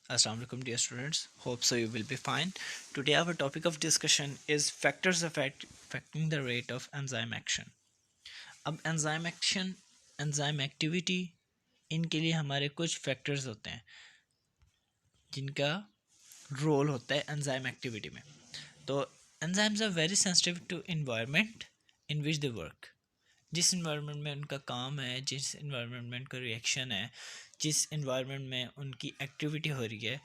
Assalamu alaikum dear students. Hope so you will be fine. Today our topic of discussion is factors affecting the rate of enzyme action. अब enzyme action, enzyme activity इनके लिए हमारे कुछ factors होते हैं जिनका role होता है enzyme activity में. तो enzymes are very sensitive to environment in which they work. जिस इन्वायरमेंट में उनका काम है, जिस इन्वायरमेंट में उनका रिएक्शन है, जिस इन्वायरमेंट में उनकी एक्टिविटी हो रही है,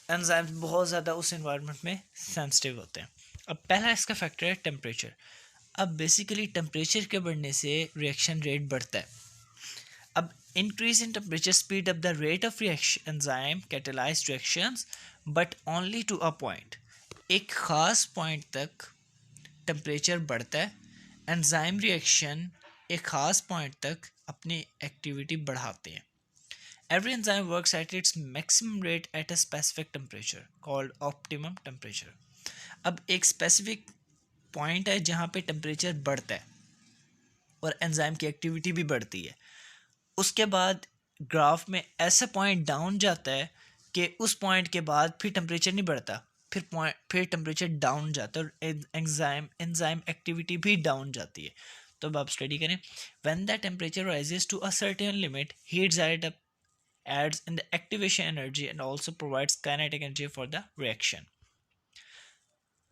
एंजाइम्स बहुत ज़्यादा उस इन्वायरमेंट में सेंसिटिव होते हैं. अब पहला इसका फैक्टर है टेम्परेचर. अब बेसिकली टेम्परेचर के बढ़ने से रिएक्शन रेट बढ़ता है. अब increase in temperature speed up the rate of reaction enzyme catalysed reactions but only to a point. एक ख़ास पॉइंट तक टेम्परेचर बढ़ता है, एंजाइम रिएक्शन एक ख़ास पॉइंट तक अपनी एक्टिविटी बढ़ाते हैं. Every enzyme works at its maximum rate at a specific temperature called optimum temperature. अब एक स्पेसिफिक पॉइंट है जहाँ पे टेम्परेचर बढ़ता है और एंजाइम की एक्टिविटी भी बढ़ती है. उसके बाद ग्राफ में ऐसा पॉइंट डाउन जाता है कि उस पॉइंट के बाद फिर टेम्परेचर नहीं बढ़ता, फिर टेम्परेचर डाउन जाता है और एंजाइम एक्टिविटी भी डाउन जाती है. तो अब आप स्टडी करें. When the temperature rises to a certain limit, heat जाइड adds in the activation energy and also provides kinetic energy for the reaction.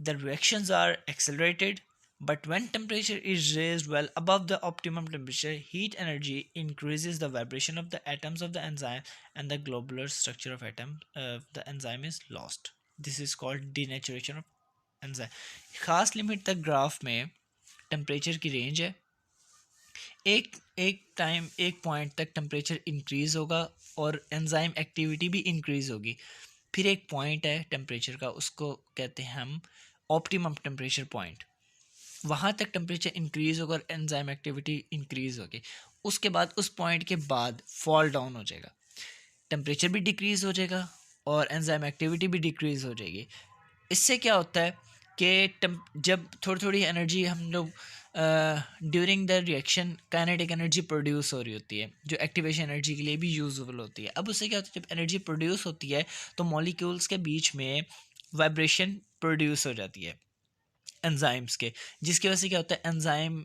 The reactions are accelerated, but when temperature is raised well above the optimum temperature, heat energy increases the vibration of the atoms of the enzyme and the globular structure of the enzyme is lost. This is called denaturation of enzyme. खास limit तक graph में temperature की range है. एक एक time एक point तक temperature increase होगा और एंजाइम एक्टिविटी भी इंक्रीज़ होगी. फिर एक पॉइंट है टेम्परेचर का, उसको कहते हैं हम ऑप्टिमम टेम्परेचर पॉइंट. वहाँ तक टेम्परेचर इंक्रीज़ होगा और एंजाइम एक्टिविटी इंक्रीज़ होगी. उसके बाद उस पॉइंट के बाद फॉल डाउन हो जाएगा, टेम्परेचर भी डिक्रीज़ हो जाएगा और एंजाइम एक्टिविटी भी डिक्रीज़ हो जाएगी. इससे क्या होता है कि जब थोड़ी थोड़ी एनर्जी हम लोग during the reaction kinetic energy produce हो रही होती है जो एक्टिवेशन एनर्जी के लिए भी यूजफुल होती है. अब उससे क्या होता है, जब एनर्जी प्रोड्यूस होती है तो मॉलिक्यूल्स के बीच में वाइब्रेशन प्रोड्यूस हो जाती है एंजाइम्स के, जिसकी वजह से क्या होता है, एंजाइम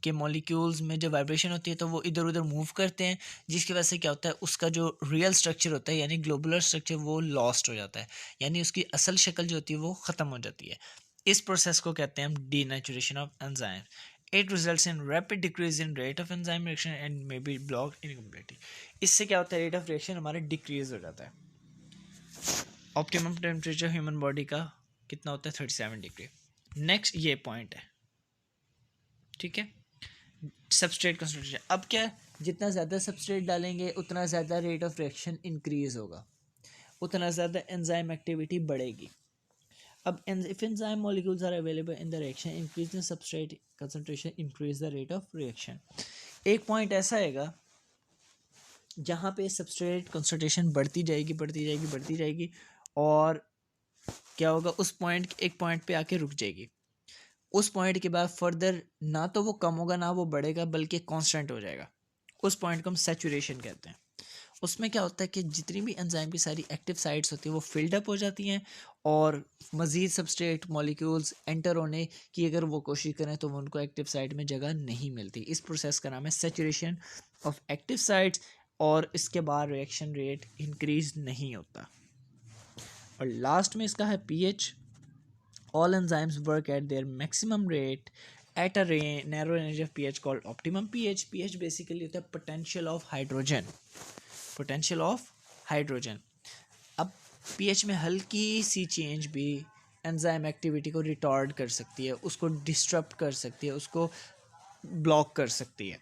के मॉलिक्यूल्स में जो वाइब्रेशन होती है तो वो इधर उधर मूव करते हैं, जिसकी वजह से क्या होता है, उसका जो रियल स्ट्रक्चर होता है यानी ग्लोबुलर स्ट्रक्चर वो लॉस्ट हो जाता है, यानी उसकी असल शक्ल जो होती है वो ख़त्म हो जाती है. इस प्रोसेस को कहते हैं हम denaturation of enzyme. It results in rapid decrease in rate of enzyme reaction and may be blocked incompletely. इससे क्या होता है, रेट ऑफ रिएक्शन हमारा डिक्रीज हो जाता है. ऑप्टिमम टेम्परेचर ह्यूमन बॉडी का कितना होता है, 37 डिग्री. नेक्स्ट ये पॉइंट है, ठीक है. Substrate concentration. अब क्या, जितना ज़्यादा सबस्ट्रेट डालेंगे उतना ज़्यादा रेट ऑफ रिएक्शन इंक्रीज होगा, उतना ज़्यादा एंजाइम एक्टिविटी बढ़ेगी. अब if enzyme molecules are available in the reaction, increase in substrate concentration increase the rate of reaction. एक पॉइंट ऐसा आएगा जहाँ पे सबस्ट्रेट कंसंट्रेशन बढ़ती जाएगी बढ़ती जाएगी बढ़ती जाएगी और क्या होगा, उस पॉइंट एक पॉइंट पे आके रुक जाएगी. उस पॉइंट के बाद फर्दर ना तो वो कम होगा ना वो बढ़ेगा, बल्कि कांस्टेंट हो जाएगा. उस पॉइंट को हम सैचुरेशन कहते हैं. उसमें क्या होता है कि जितनी भी एंजाइम की सारी एक्टिव साइट्स होती हैं वो फिल्ड अप हो जाती हैं और मज़ीद सबस्ट्रेट मॉलिक्यूल्स एंटर होने की अगर वो कोशिश करें तो वो उनको एक्टिव साइट में जगह नहीं मिलती. इस प्रोसेस का नाम है सैचुरेशन ऑफ एक्टिव साइट्स और इसके बाद रिएक्शन रेट इंक्रीज नहीं होता. और लास्ट में इसका है pH. All enzymes work at their maximum rate at a narrow range of pH called optimum pH. pH basically होता है potential of hydrogen. potential of hydrogen. अब pH में हल्की सी चेंज भी एंजाइम एक्टिविटी को रिटार्ड कर सकती है, उसको डिस्टर्ब कर सकती है, उसको ब्लॉक कर सकती है.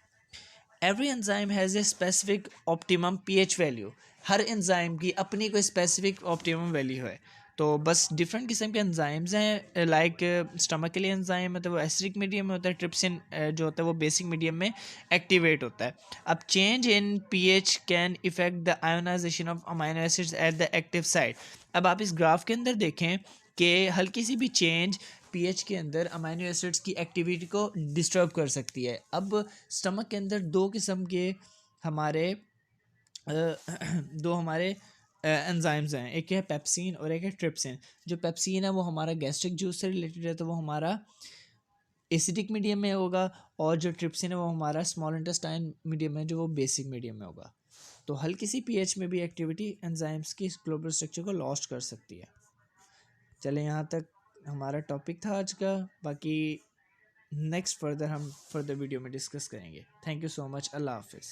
Every enzyme has a specific optimum pH value. Her enzyme की अपनी कोई स्पेसिफिक ऑप्टिमम वैल्यू है. तो बस डिफरेंट किस्म के एंजाइम्स हैं. लाइक स्टमक के लिए एंजाइम है तो वो एसिडिक मीडियम में होता है, ट्रिप्सिन जो होता है वो बेसिक मीडियम में एक्टिवेट होता है. अब change in pH can affect the ionisation of amino acids at the active site. अब आप इस ग्राफ के अंदर देखें कि हल्की सी भी चेंज पीएच के अंदर अमाइनो एसिड्स की एक्टिविटी को डिस्टर्ब कर सकती है. अब स्टमक के अंदर दो किस्म के हमारे दो हमारे एंजाइम्स हैं, एक है पेप्सिन और एक है ट्रिप्सिन। जो पेप्सिन है वो हमारा गैस्ट्रिक जूस से रिलेटेड है, तो वो हमारा एसिडिक मीडियम में होगा, और जो ट्रिप्सिन है वो हमारा स्मॉल इंटेस्टाइन मीडियम है, जो वो बेसिक मीडियम में होगा। तो हल्की सी पीएच में भी एक्टिविटी एंजाइम्स की ग्लोबल स्ट्रक्चर को लॉस्ट कर सकती है। चले यहाँ तक हमारा टॉपिक था आज का, बाकी नेक्स्ट फर्दर हम फर्दर वीडियो में डिस्कस करेंगे। थैंक यू सो मच, अल्लाह हाफिज़।